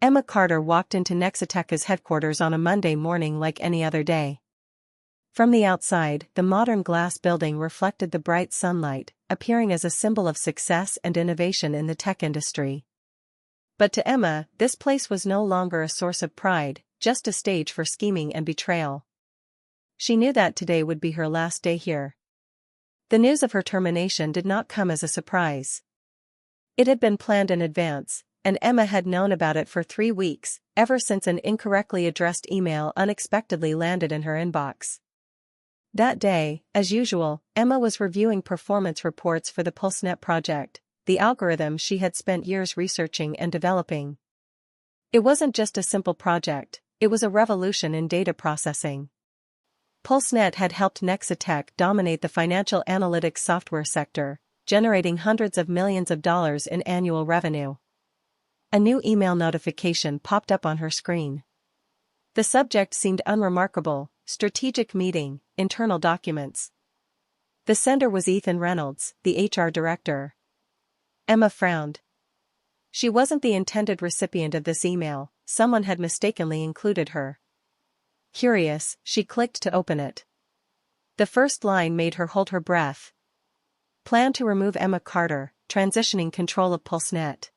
Emma Carter walked into Nexateca's headquarters on a Monday morning like any other day. From the outside, the modern glass building reflected the bright sunlight, appearing as a symbol of success and innovation in the tech industry. But to Emma, this place was no longer a source of pride, just a stage for scheming and betrayal. She knew that today would be her last day here. The news of her termination did not come as a surprise. It had been planned in advance, and Emma had known about it for 3 weeks, ever since an incorrectly addressed email unexpectedly landed in her inbox. That day, as usual, Emma was reviewing performance reports for the PulseNet project, the algorithm she had spent years researching and developing. It wasn't just a simple project, it was a revolution in data processing. PulseNet had helped Nexatec dominate the financial analytics software sector, generating hundreds of millions of dollars in annual revenue. A new email notification popped up on her screen. The subject seemed unremarkable: strategic meeting, internal documents. The sender was Ethan Reynolds, the HR director. Emma frowned. She wasn't the intended recipient of this email, someone had mistakenly included her. Curious, she clicked to open it. The first line made her hold her breath. Plan to remove Emma Carter, transitioning control of PulseNet.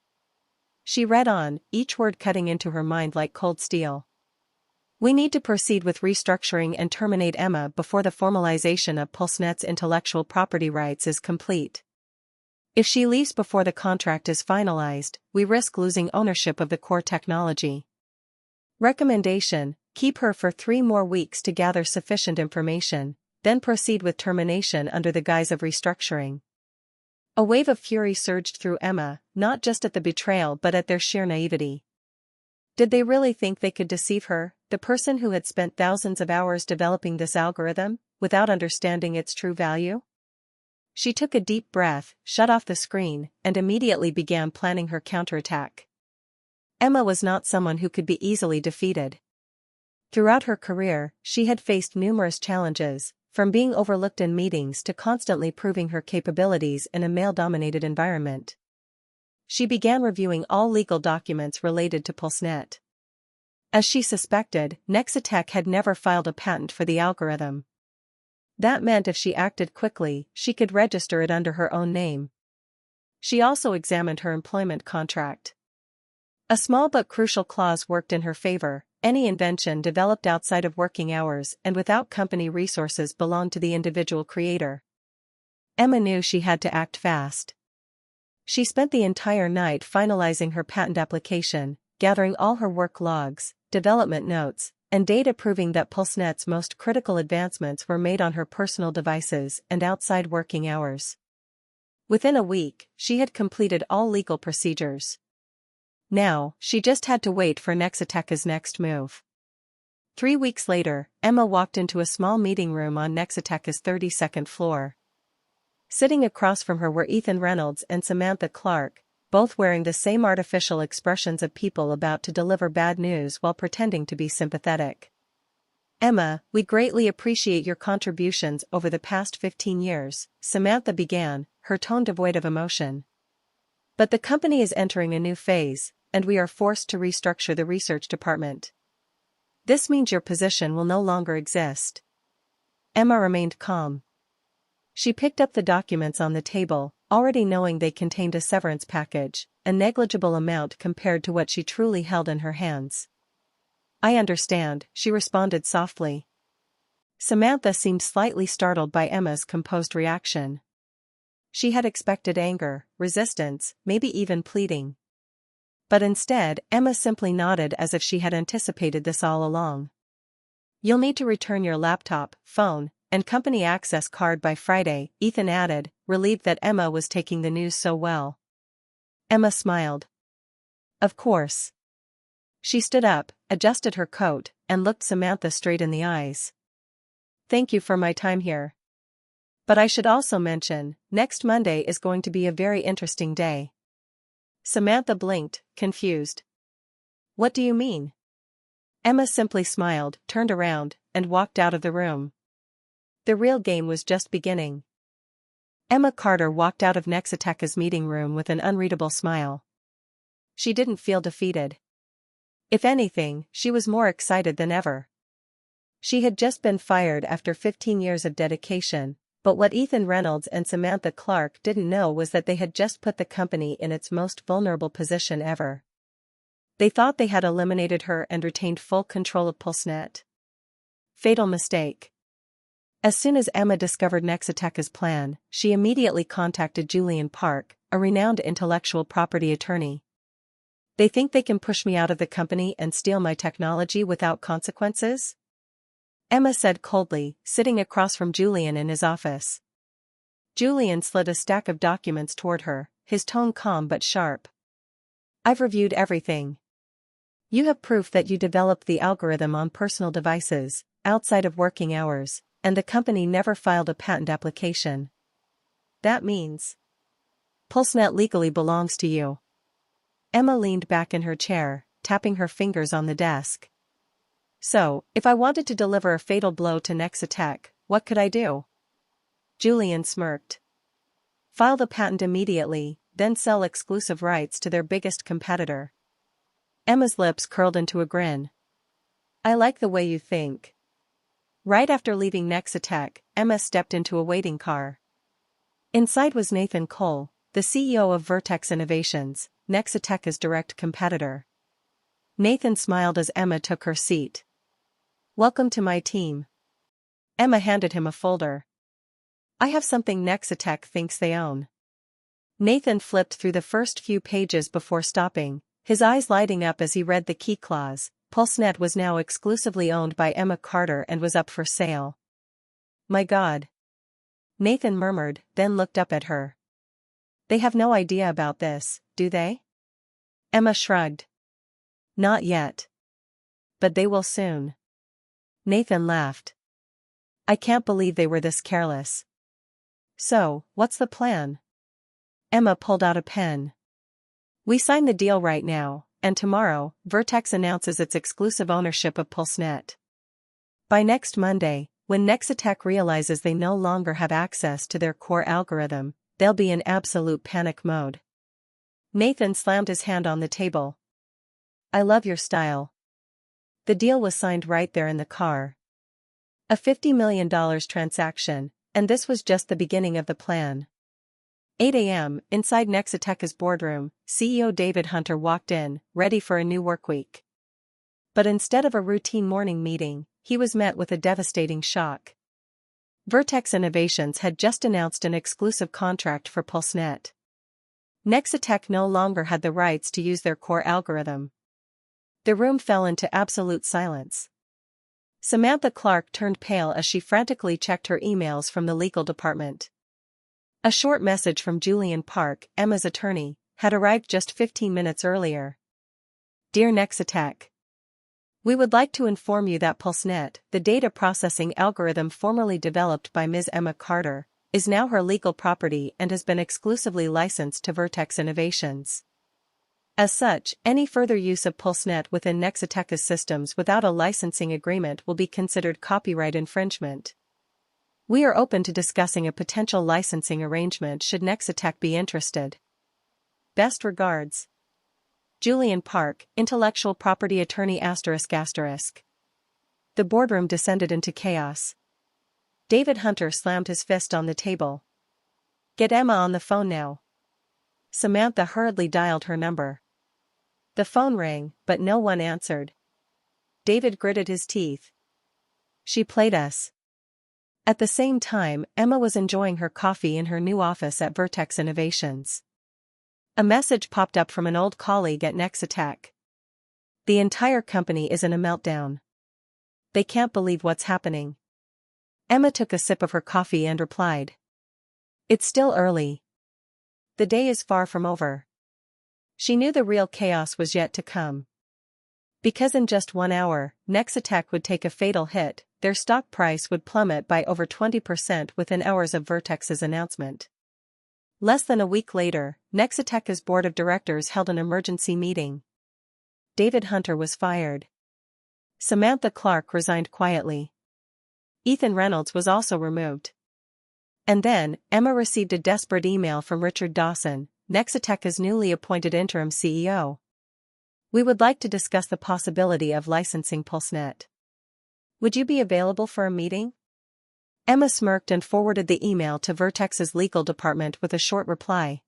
She read on, each word cutting into her mind like cold steel. We need to proceed with restructuring and terminate Emma before the formalization of PulseNet's intellectual property rights is complete. If she leaves before the contract is finalized, we risk losing ownership of the core technology. Recommendation: keep her for 3 more weeks to gather sufficient information, then proceed with termination under the guise of restructuring. A wave of fury surged through Emma, not just at the betrayal but at their sheer naivety. Did they really think they could deceive her, the person who had spent thousands of hours developing this algorithm, without understanding its true value? She took a deep breath, shut off the screen, and immediately began planning her counterattack. Emma was not someone who could be easily defeated. Throughout her career, she had faced numerous challenges, from being overlooked in meetings to constantly proving her capabilities in a male-dominated environment. She began reviewing all legal documents related to PulseNet. As she suspected, Nexatec had never filed a patent for the algorithm. That meant if she acted quickly, she could register it under her own name. She also examined her employment contract. A small but crucial clause worked in her favor: any invention developed outside of working hours and without company resources belonged to the individual creator. Emma knew she had to act fast. She spent the entire night finalizing her patent application, gathering all her work logs, development notes, and data proving that PulseNet's most critical advancements were made on her personal devices and outside working hours. Within a week, she had completed all legal procedures. Now, she just had to wait for Nexateca's next move. 3 weeks later, Emma walked into a small meeting room on Nexateca's 32nd floor. Sitting across from her were Ethan Reynolds and Samantha Clark, both wearing the same artificial expressions of people about to deliver bad news while pretending to be sympathetic. Emma, we greatly appreciate your contributions over the past 15 years, Samantha began, her tone devoid of emotion. But the company is entering a new phase, and we are forced to restructure the research department. This means your position will no longer exist. Emma remained calm. She picked up the documents on the table, already knowing they contained a severance package, a negligible amount compared to what she truly held in her hands. I understand, she responded softly. Samantha seemed slightly startled by Emma's composed reaction. She had expected anger, resistance, maybe even pleading. But instead, Emma simply nodded as if she had anticipated this all along. You'll need to return your laptop, phone, and company access card by Friday, Ethan added, relieved that Emma was taking the news so well. Emma smiled. Of course. She stood up, adjusted her coat, and looked Samantha straight in the eyes. Thank you for my time here. But I should also mention, next Monday is going to be a very interesting day. Samantha blinked, confused. What do you mean? Emma simply smiled, turned around, and walked out of the room. The real game was just beginning. Emma Carter walked out of Nexateca's meeting room with an unreadable smile. She didn't feel defeated. If anything, she was more excited than ever. She had just been fired after 15 years of dedication, but what Ethan Reynolds and Samantha Clark didn't know was that they had just put the company in its most vulnerable position ever. They thought they had eliminated her and retained full control of PulseNet. Fatal mistake. As soon as Emma discovered Nexateca's plan, she immediately contacted Julian Park, a renowned intellectual property attorney. They think they can push me out of the company and steal my technology without consequences? Emma said coldly, sitting across from Julian in his office. Julian slid a stack of documents toward her, his tone calm but sharp. I've reviewed everything. You have proof that you developed the algorithm on personal devices, outside of working hours, and the company never filed a patent application. That means PulseNet legally belongs to you. Emma leaned back in her chair, tapping her fingers on the desk. So, if I wanted to deliver a fatal blow to Nexatec, what could I do? Julian smirked. File the patent immediately, then sell exclusive rights to their biggest competitor. Emma's lips curled into a grin. I like the way you think. Right after leaving Nexatec, Emma stepped into a waiting car. Inside was Nathan Cole, the CEO of Vertex Innovations, Nexateca's direct competitor. Nathan smiled as Emma took her seat. Welcome to my team. Emma handed him a folder. I have something Nexatec thinks they own. Nathan flipped through the first few pages before stopping, his eyes lighting up as he read the key clause. PulseNet was now exclusively owned by Emma Carter and was up for sale. My God. Nathan murmured, then looked up at her. They have no idea about this, do they? Emma shrugged. Not yet. But they will soon. Nathan laughed. I can't believe they were this careless. So, what's the plan? Emma pulled out a pen. We sign the deal right now, and tomorrow, Vertex announces its exclusive ownership of PulseNet. By next Monday, when Nexatec realizes they no longer have access to their core algorithm, they'll be in absolute panic mode. Nathan slammed his hand on the table. I love your style. The deal was signed right there in the car. A $50 million transaction, and this was just the beginning of the plan. 8 a.m., inside Nexateca's boardroom, CEO David Hunter walked in, ready for a new workweek. But instead of a routine morning meeting, he was met with a devastating shock. Vertex Innovations had just announced an exclusive contract for PulseNet. Nexatec no longer had the rights to use their core algorithm. The room fell into absolute silence. Samantha Clark turned pale as she frantically checked her emails from the legal department. A short message from Julian Park, Emma's attorney, had arrived just 15 minutes earlier. Dear Nexatec, we would like to inform you that PulseNet, the data processing algorithm formerly developed by Ms. Emma Carter, is now her legal property and has been exclusively licensed to Vertex Innovations. As such, any further use of PulseNet within Nexateca's systems without a licensing agreement will be considered copyright infringement. We are open to discussing a potential licensing arrangement should Nexatec be interested. Best regards. Julian Park, Intellectual Property Attorney ****. The boardroom descended into chaos. David Hunter slammed his fist on the table. Get Emma on the phone now. Samantha hurriedly dialed her number. The phone rang, but no one answered. David gritted his teeth. She played us. At the same time, Emma was enjoying her coffee in her new office at Vertex Innovations. A message popped up from an old colleague at Nexatec. The entire company is in a meltdown. They can't believe what's happening. Emma took a sip of her coffee and replied. It's still early. The day is far from over. She knew the real chaos was yet to come. Because in just 1 hour, Nexatec would take a fatal hit, their stock price would plummet by over 20% within hours of Vertex's announcement. Less than a week later, Nexateca's board of directors held an emergency meeting. David Hunter was fired. Samantha Clark resigned quietly. Ethan Reynolds was also removed. And then, Emma received a desperate email from Richard Dawson, Nexateca's newly appointed interim CEO. We would like to discuss the possibility of licensing PulseNet. Would you be available for a meeting? Emma smirked and forwarded the email to Vertex's legal department with a short reply.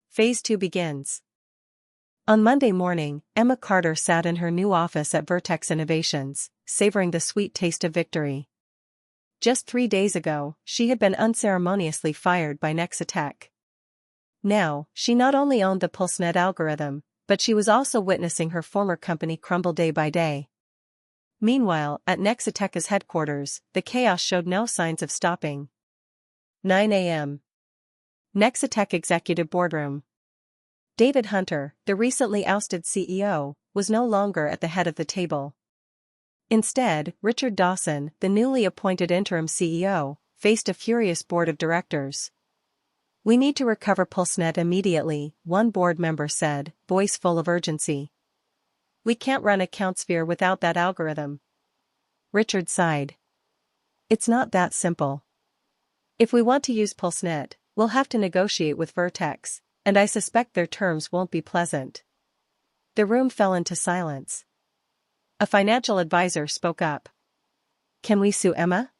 Phase 2 begins. On Monday morning, Emma Carter sat in her new office at Vertex Innovations, savoring the sweet taste of victory. Just 3 days ago, she had been unceremoniously fired by Nexitech. Now, she not only owned the PulseNet algorithm, but she was also witnessing her former company crumble day by day. Meanwhile, at Nexitech's headquarters, the chaos showed no signs of stopping. 9 a.m. Nexitech Executive Boardroom. David Hunter, the recently ousted CEO, was no longer at the head of the table. Instead, Richard Dawson, the newly appointed interim CEO, faced a furious board of directors. "We need to recover PulseNet immediately," one board member said, voice full of urgency. "We can't run AccountSphere without that algorithm." Richard sighed. "It's not that simple. If we want to use PulseNet, we'll have to negotiate with Vertex, and I suspect their terms won't be pleasant." The room fell into silence. A financial advisor spoke up. "Can we sue Emma?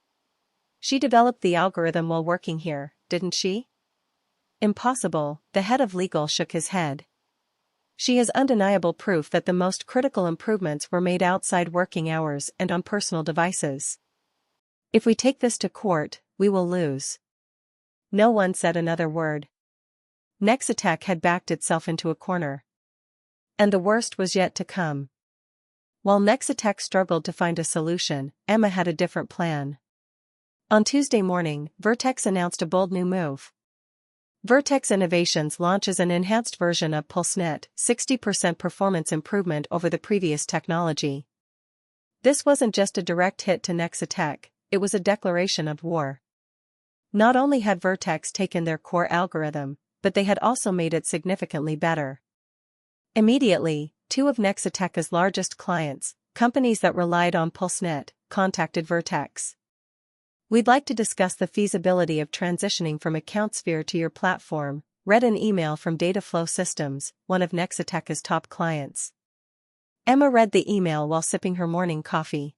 She developed the algorithm while working here, didn't she?" "Impossible," the head of legal shook his head. "She has undeniable proof that the most critical improvements were made outside working hours and on personal devices. If we take this to court, we will lose." No one said another word. Nexitech had backed itself into a corner. And the worst was yet to come. While Nexitech struggled to find a solution, Emma had a different plan. On Tuesday morning, Vertex announced a bold new move. Vertex Innovations launches an enhanced version of PulseNet, 60% performance improvement over the previous technology. This wasn't just a direct hit to Nexitech, it was a declaration of war. Not only had Vertex taken their core algorithm, but they had also made it significantly better. Immediately, two of Nexitech's largest clients, companies that relied on PulseNet, contacted Vertex. "We'd like to discuss the feasibility of transitioning from AccountSphere to your platform," read an email from Dataflow Systems, one of Nexitech's top clients. Emma read the email while sipping her morning coffee.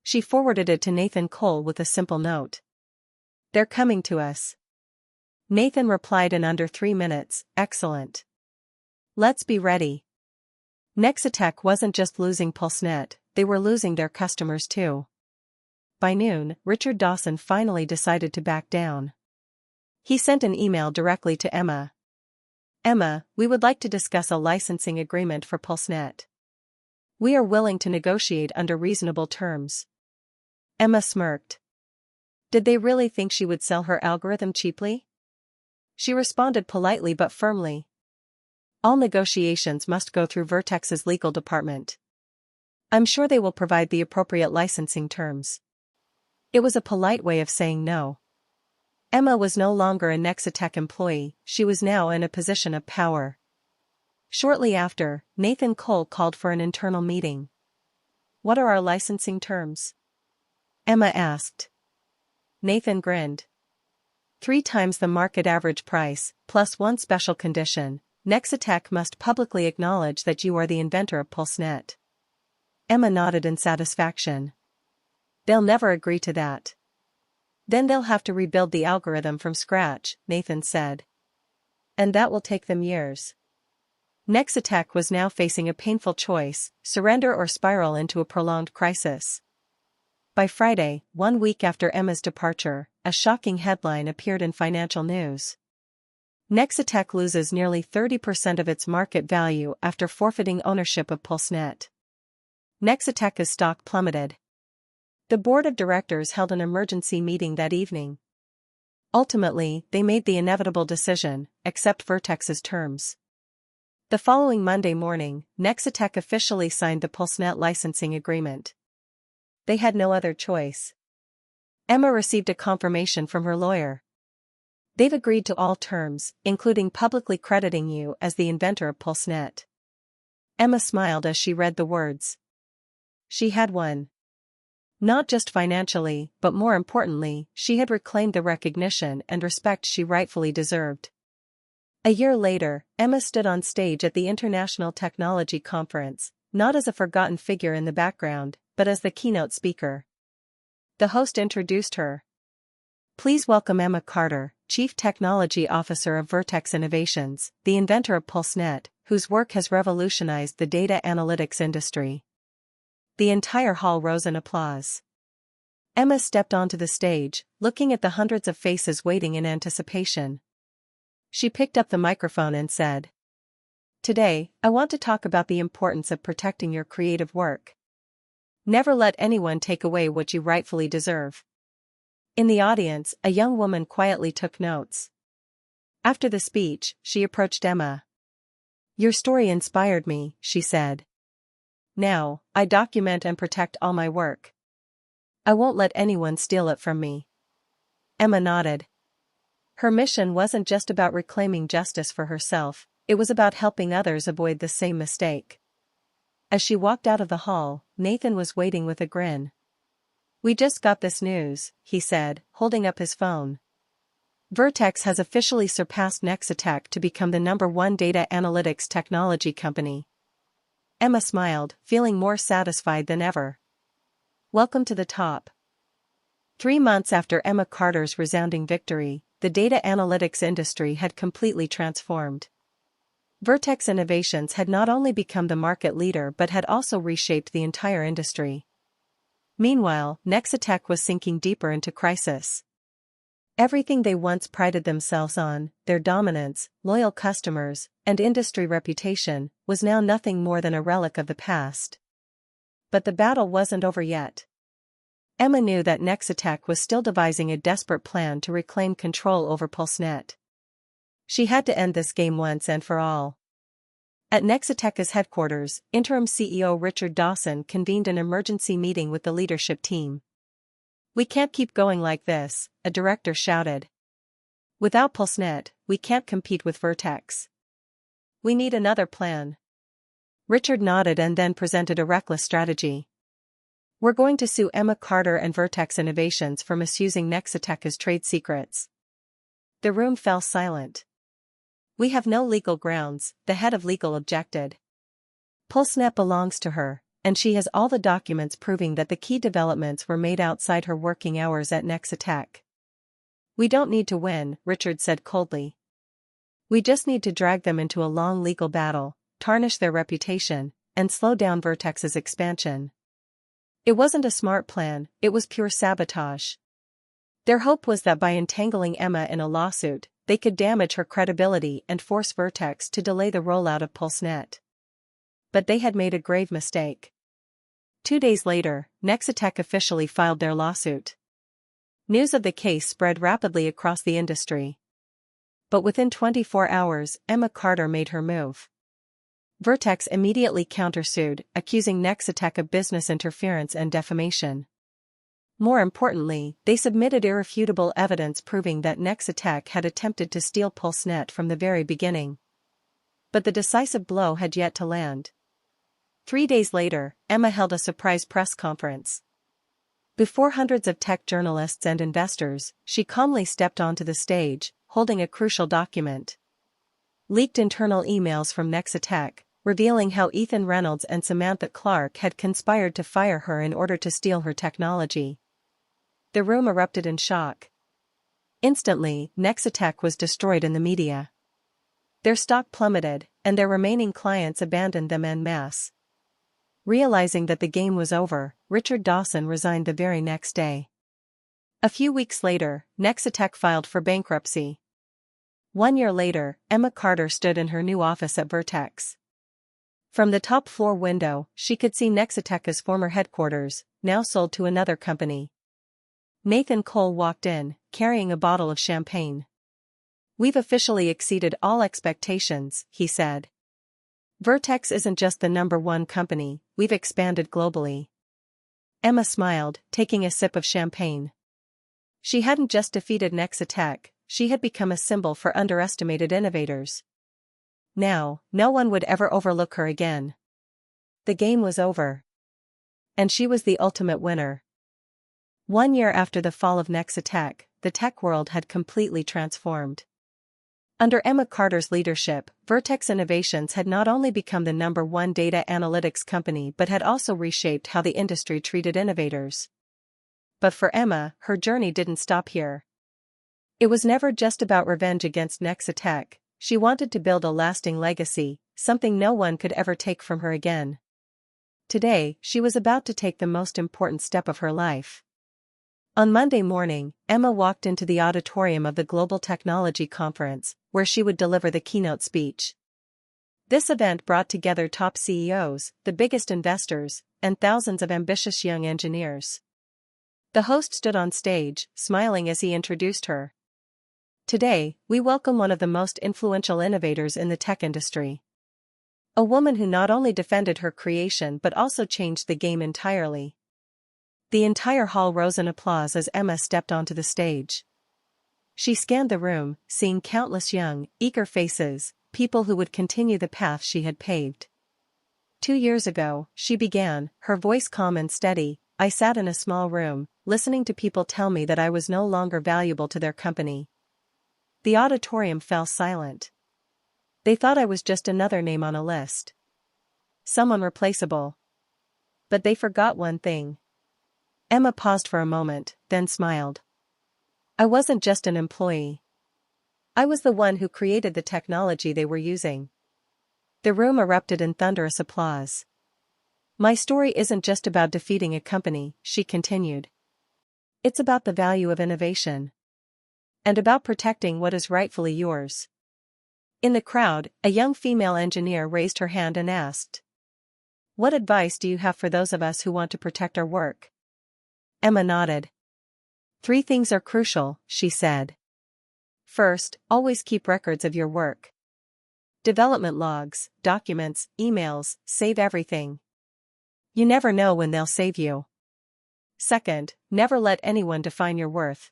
She forwarded it to Nathan Cole with a simple note. "They're coming to us." Nathan replied in under 3 minutes, "Excellent. Let's be ready." Nexitech wasn't just losing PulseNet, they were losing their customers too. By noon, Richard Dawson finally decided to back down. He sent an email directly to Emma. "Emma, we would like to discuss a licensing agreement for PulseNet. We are willing to negotiate under reasonable terms." Emma smirked. Did they really think she would sell her algorithm cheaply? She responded politely but firmly. "All negotiations must go through Vertex's legal department. I'm sure they will provide the appropriate licensing terms." It was a polite way of saying no. Emma was no longer a Nexitech employee, she was now in a position of power. Shortly after, Nathan Cole called for an internal meeting. "What are our licensing terms?" Emma asked. Nathan grinned. 3 times the market average price, plus one special condition. Nexitech must publicly acknowledge that you are the inventor of PulseNet. Emma nodded in satisfaction. "They'll never agree to that." "Then they'll have to rebuild the algorithm from scratch," Nathan said. "And that will take them years." Nexitech was now facing a painful choice: surrender or spiral into a prolonged crisis. By Friday, 1 week after Emma's departure, a shocking headline appeared in financial news. Nexitech loses nearly 30% of its market value after forfeiting ownership of PulseNet. Nexitech's stock plummeted. The board of directors held an emergency meeting that evening. Ultimately, they made the inevitable decision: accept Vertex's terms. The following Monday morning, Nexitech officially signed the PulseNet licensing agreement. They had no other choice. Emma received a confirmation from her lawyer. "They've agreed to all terms, including publicly crediting you as the inventor of PulseNet." Emma smiled as she read the words. She had won. Not just financially, but more importantly, she had reclaimed the recognition and respect she rightfully deserved. A year later, Emma stood on stage at the International Technology Conference, not as a forgotten figure in the background, but as the keynote speaker. The host introduced her. Please welcome Emma Carter, Chief Technology Officer of Vertex Innovations, the inventor of PulseNet, whose work has revolutionized the data analytics industry. The entire hall rose in applause. Emma stepped onto the stage, looking at the hundreds of faces waiting in anticipation. She picked up the microphone and said, "Today, I want to talk about the importance of protecting your creative work. Never let anyone take away what you rightfully deserve." In the audience, a young woman quietly took notes. After the speech, she approached Emma. "Your story inspired me," she said. "Now, I document and protect all my work. I won't let anyone steal it from me." Emma nodded. Her mission wasn't just about reclaiming justice for herself, it was about helping others avoid the same mistake. As she walked out of the hall, Nathan was waiting with a grin. "We just got this news," he said, holding up his phone. "Vertex has officially surpassed Nexitech to become the #1 data analytics technology company." Emma smiled, feeling more satisfied than ever. Welcome to the top. 3 months after Emma Carter's resounding victory, the data analytics industry had completely transformed. Vertex Innovations had not only become the market leader but had also reshaped the entire industry. Meanwhile, Nexitech was sinking deeper into crisis. Everything they once prided themselves on, their dominance, loyal customers, and industry reputation, was now nothing more than a relic of the past. But the battle wasn't over yet. Emma knew that Nexitech was still devising a desperate plan to reclaim control over PulseNet. She had to end this game once and for all. At Nexitech's headquarters, interim CEO Richard Dawson convened an emergency meeting with the leadership team. "We can't keep going like this," a director shouted. "Without PulseNet, we can't compete with Vertex. We need another plan." Richard nodded and then presented a reckless strategy. "We're going to sue Emma Carter and Vertex Innovations for misusing Nexitech's trade secrets." The room fell silent. "We have no legal grounds," the head of legal objected. "PulseNet belongs to her, and she has all the documents proving that the key developments were made outside her working hours at Nexitech." "We don't need to win," Richard said coldly. "We just need to drag them into a long legal battle, tarnish their reputation, and slow down Vertex's expansion." It wasn't a smart plan, it was pure sabotage. Their hope was that by entangling Emma in a lawsuit, they could damage her credibility and force Vertex to delay the rollout of PulseNet. But they had made a grave mistake. 2 days later, Nexitech officially filed their lawsuit. News of the case spread rapidly across the industry. But within 24 hours, Emma Carter made her move. Vertex immediately countersued, accusing Nexitech of business interference and defamation. More importantly, they submitted irrefutable evidence proving that Nexitech had attempted to steal PulseNet from the very beginning. But the decisive blow had yet to land. 3 days later, Emma held a surprise press conference. Before hundreds of tech journalists and investors, she calmly stepped onto the stage, holding a crucial document. Leaked internal emails from Nexitech, revealing how Ethan Reynolds and Samantha Clark had conspired to fire her in order to steal her technology. The room erupted in shock. Instantly, Nexitech was destroyed in the media. Their stock plummeted, and their remaining clients abandoned them en masse. Realizing that the game was over, Richard Dawson resigned the very next day. A few weeks later, Nexitech filed for bankruptcy. 1 year later, Emma Carter stood in her new office at Vertex. From the top floor window, she could see Nexitech's former headquarters, now sold to another company. Nathan Cole walked in, carrying a bottle of champagne. "We've officially exceeded all expectations," he said. "Vertex isn't just the #1 company, we've expanded globally." Emma smiled, taking a sip of champagne. She hadn't just defeated Nexitech, she had become a symbol for underestimated innovators. Now, no one would ever overlook her again. The game was over. And she was the ultimate winner. 1 year after the fall of Nexitech, the tech world had completely transformed. Under Emma Carter's leadership, Vertex Innovations had not only become the #1 data analytics company but had also reshaped how the industry treated innovators. But for Emma, her journey didn't stop here. It was never just about revenge against Nexitech. She wanted to build a lasting legacy, something no one could ever take from her again. Today, she was about to take the most important step of her life. On Monday morning, Emma walked into the auditorium of the Global Technology Conference, where she would deliver the keynote speech. This event brought together top CEOs, the biggest investors, and thousands of ambitious young engineers. The host stood on stage, smiling as he introduced her. Today, we welcome one of the most influential innovators in the tech industry. A woman who not only defended her creation but also changed the game entirely. The entire hall rose in applause as Emma stepped onto the stage. She scanned the room, seeing countless young, eager faces, people who would continue the path she had paved. 2 years ago, she began, her voice calm and steady. I sat in a small room, listening to people tell me that I was no longer valuable to their company. The auditorium fell silent. They thought I was just another name on a list. Someone replaceable. But they forgot one thing. Emma paused for a moment, then smiled. I wasn't just an employee. I was the one who created the technology they were using. The room erupted in thunderous applause. My story isn't just about defeating a company, she continued. It's about the value of innovation. And about protecting what is rightfully yours. In the crowd, a young female engineer raised her hand and asked, "What advice do you have for those of us who want to protect our work?" Emma nodded. 3 things are crucial, she said. First, always keep records of your work. Development logs, documents, emails, save everything. You never know when they'll save you. Second, never let anyone define your worth.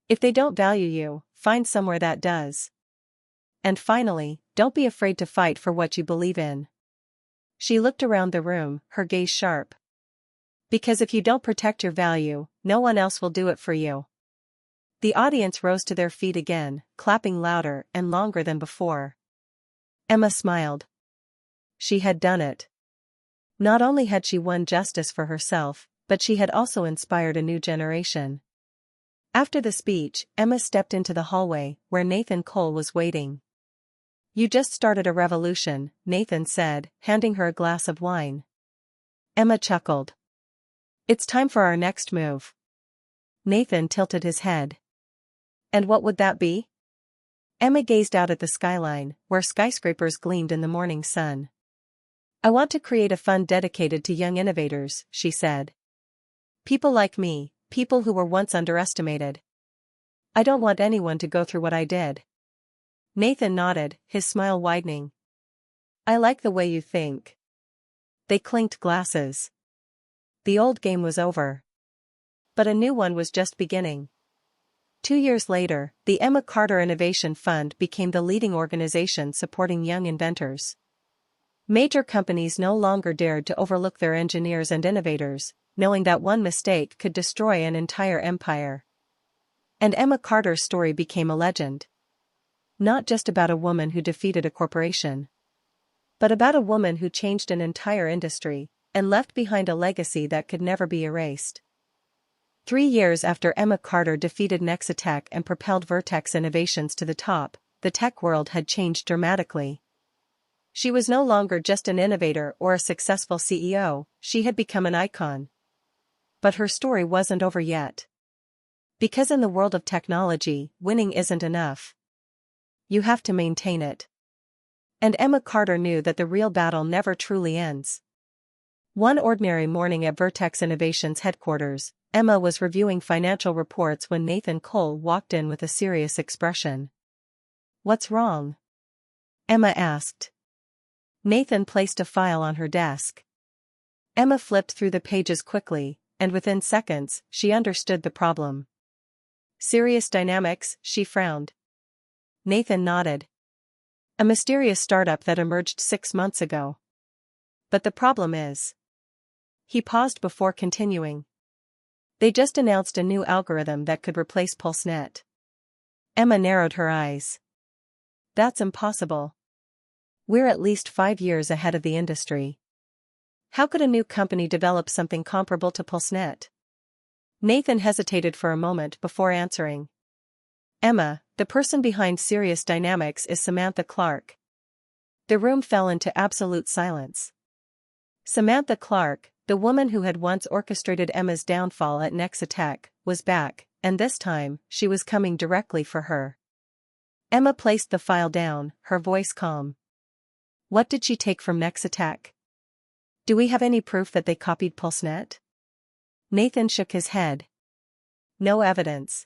If they don't value you, find somewhere that does. And finally, don't be afraid to fight for what you believe in. She looked around the room, her gaze sharp. Because if you don't protect your value, no one else will do it for you. The audience rose to their feet again, clapping louder and longer than before. Emma smiled. She had done it. Not only had she won justice for herself, but she had also inspired a new generation. After the speech, Emma stepped into the hallway, where Nathan Cole was waiting. You just started a revolution, Nathan said, handing her a glass of wine. Emma chuckled. It's time for our next move. Nathan tilted his head. And what would that be? Emma gazed out at the skyline, where skyscrapers gleamed in the morning sun. I want to create a fund dedicated to young innovators, she said. People like me, people who were once underestimated. I don't want anyone to go through what I did. Nathan nodded, his smile widening. I like the way you think. They clinked glasses. The old game was over. But a new one was just beginning. 2 years later, the Emma Carter Innovation Fund became the leading organization supporting young inventors. Major companies no longer dared to overlook their engineers and innovators, knowing that one mistake could destroy an entire empire. And Emma Carter's story became a legend. Not just about a woman who defeated a corporation, but about a woman who changed an entire industry, and left behind a legacy that could never be erased. 3 years after Emma Carter defeated Nexitech and propelled Vertex Innovations to the top, the tech world had changed dramatically. She was no longer just an innovator or a successful CEO, she had become an icon. But her story wasn't over yet. Because in the world of technology, winning isn't enough. You have to maintain it. And Emma Carter knew that the real battle never truly ends. One ordinary morning at Vertex Innovations headquarters, Emma was reviewing financial reports when Nathan Cole walked in with a serious expression. What's wrong? Emma asked. Nathan placed a file on her desk. Emma flipped through the pages quickly, and within seconds, she understood the problem. Serious Dynamics, she frowned. Nathan nodded. A mysterious startup that emerged 6 months ago. But the problem is. He paused before continuing. They just announced a new algorithm that could replace PulseNet. Emma narrowed her eyes. That's impossible. We're at least 5 years ahead of the industry. How could a new company develop something comparable to PulseNet? Nathan hesitated for a moment before answering. Emma, the person behind Sirius Dynamics is Samantha Clark. The room fell into absolute silence. Samantha Clark, the woman who had once orchestrated Emma's downfall at Nexatech, was back, and this time, she was coming directly for her. Emma placed the file down, her voice calm. What did she take from Nexatech? Do we have any proof that they copied PulseNet? Nathan shook his head. No evidence.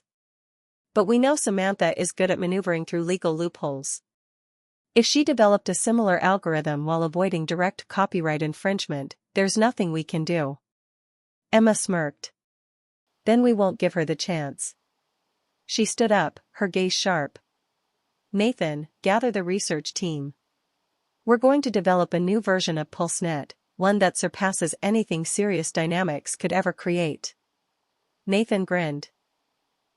But we know Samantha is good at maneuvering through legal loopholes. If she developed a similar algorithm while avoiding direct copyright infringement, there's nothing we can do. Emma smirked. Then we won't give her the chance. She stood up, her gaze sharp. Nathan, gather the research team. We're going to develop a new version of PulseNet, one that surpasses anything Sirius Dynamics could ever create. Nathan grinned.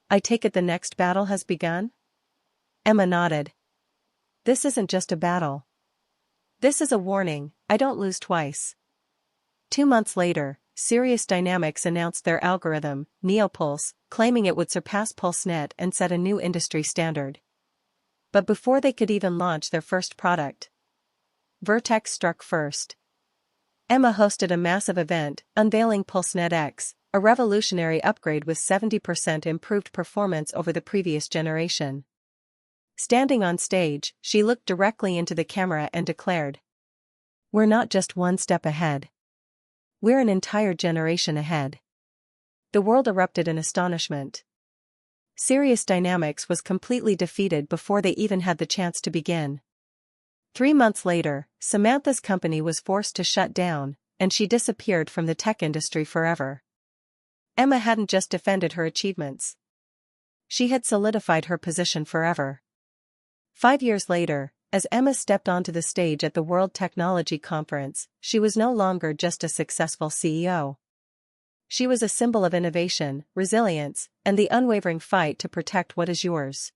I take it the next battle has begun? Emma nodded. This isn't just a battle. This is a warning, I don't lose twice. 2 months later, Sirius Dynamics announced their algorithm, NeoPulse, claiming it would surpass PulseNet and set a new industry standard. But before they could even launch their first product, Vertex struck first. Emma hosted a massive event, unveiling PulseNet X, a revolutionary upgrade with 70% improved performance over the previous generation. Standing on stage, she looked directly into the camera and declared, "We're not just one step ahead. We're an entire generation ahead." The world erupted in astonishment. Sirius Dynamics was completely defeated before they even had the chance to begin. 3 months later, Samantha's company was forced to shut down, and she disappeared from the tech industry forever. Emma hadn't just defended her achievements. She had solidified her position forever. 5 years later, as Emma stepped onto the stage at the World Technology Conference, she was no longer just a successful CEO. She was a symbol of innovation, resilience, and the unwavering fight to protect what is yours.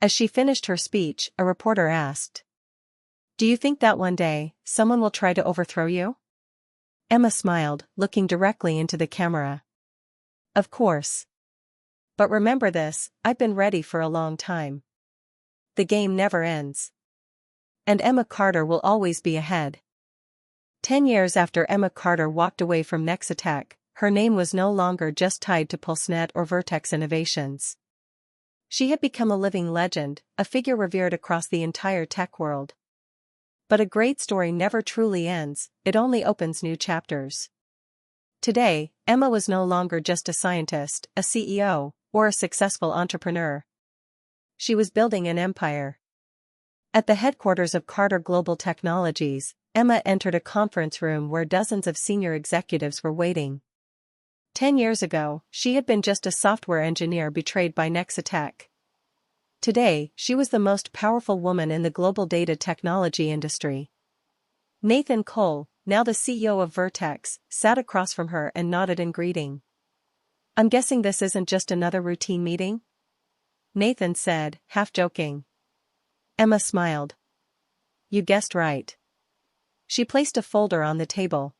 As she finished her speech, a reporter asked, "Do you think that one day, someone will try to overthrow you?" Emma smiled, looking directly into the camera. Of course. But remember this, I've been ready for a long time. The game never ends. And Emma Carter will always be ahead. 10 years after Emma Carter walked away from Nexatech, her name was no longer just tied to PulseNet or Vertex innovations. She had become a living legend, a figure revered across the entire tech world. But a great story never truly ends, it only opens new chapters. Today, Emma was no longer just a scientist, a CEO, or a successful entrepreneur. She was building an empire. At the headquarters of Carter Global Technologies, Emma entered a conference room where dozens of senior executives were waiting. 10 years ago, she had been just a software engineer betrayed by Nexatech. Today, she was the most powerful woman in the global data technology industry. Nathan Cole, now the CEO of Vertex, sat across from her and nodded in greeting. "I'm guessing this isn't just another routine meeting?" Nathan said, half joking. Emma smiled. "You guessed right." She placed a folder on the table.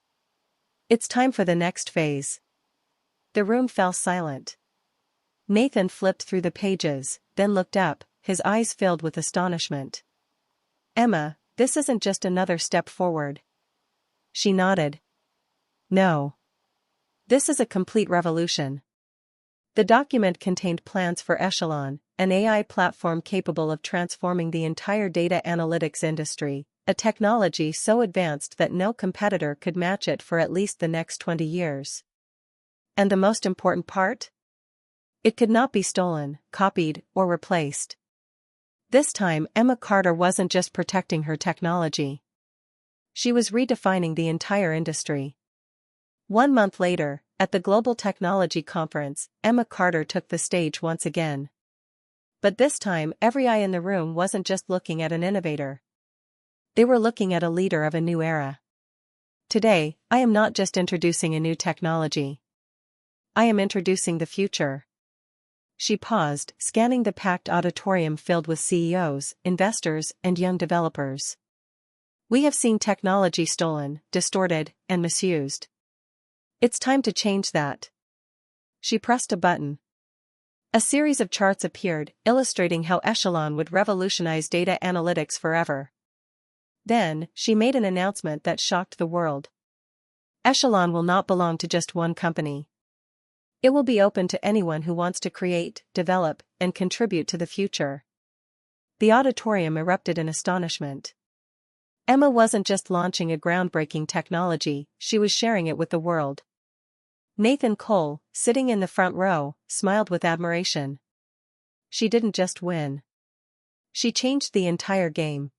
"It's time for the next phase." The room fell silent. Nathan flipped through the pages, then looked up, his eyes filled with astonishment. "Emma, this isn't just another step forward." She nodded. "No. This is a complete revolution." The document contained plans for Echelon, an AI platform capable of transforming the entire data analytics industry, a technology so advanced that no competitor could match it for at least the next 20 years. And the most important part? It could not be stolen, copied, or replaced. This time, Emma Carter wasn't just protecting her technology. She was redefining the entire industry. 1 month later, at the Global Technology Conference, Emma Carter took the stage once again. But this time, every eye in the room wasn't just looking at an innovator. They were looking at a leader of a new era. "Today, I am not just introducing a new technology. I am introducing the future." She paused, scanning the packed auditorium filled with CEOs, investors, and young developers. We have seen technology stolen, distorted, and misused. It's time to change that. She pressed a button. A series of charts appeared, illustrating how Echelon would revolutionize data analytics forever. Then, she made an announcement that shocked the world. Echelon will not belong to just one company. It will be open to anyone who wants to create, develop, and contribute to the future. The auditorium erupted in astonishment. Emma wasn't just launching a groundbreaking technology, she was sharing it with the world. Nathan Cole, sitting in the front row, smiled with admiration. She didn't just win. She changed the entire game.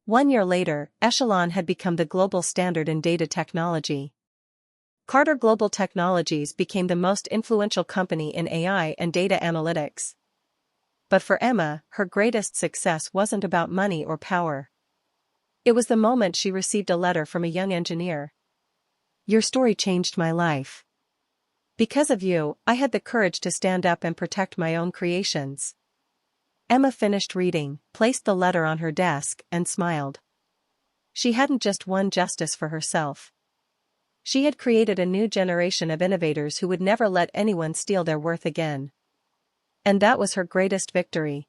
1 year later, Echelon had become the global standard in data technology. Carter Global Technologies became the most influential company in AI and data analytics. But for Emma, her greatest success wasn't about money or power. It was the moment she received a letter from a young engineer. "Your story changed my life. Because of you, I had the courage to stand up and protect my own creations." Emma finished reading, placed the letter on her desk, and smiled. She hadn't just won justice for herself. She had created a new generation of innovators who would never let anyone steal their worth again. And that was her greatest victory.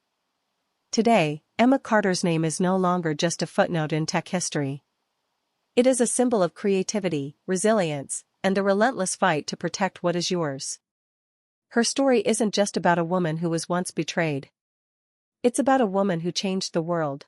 Today, Emma Carter's name is no longer just a footnote in tech history. It is a symbol of creativity, resilience, and the relentless fight to protect what is yours. Her story isn't just about a woman who was once betrayed. It's about a woman who changed the world.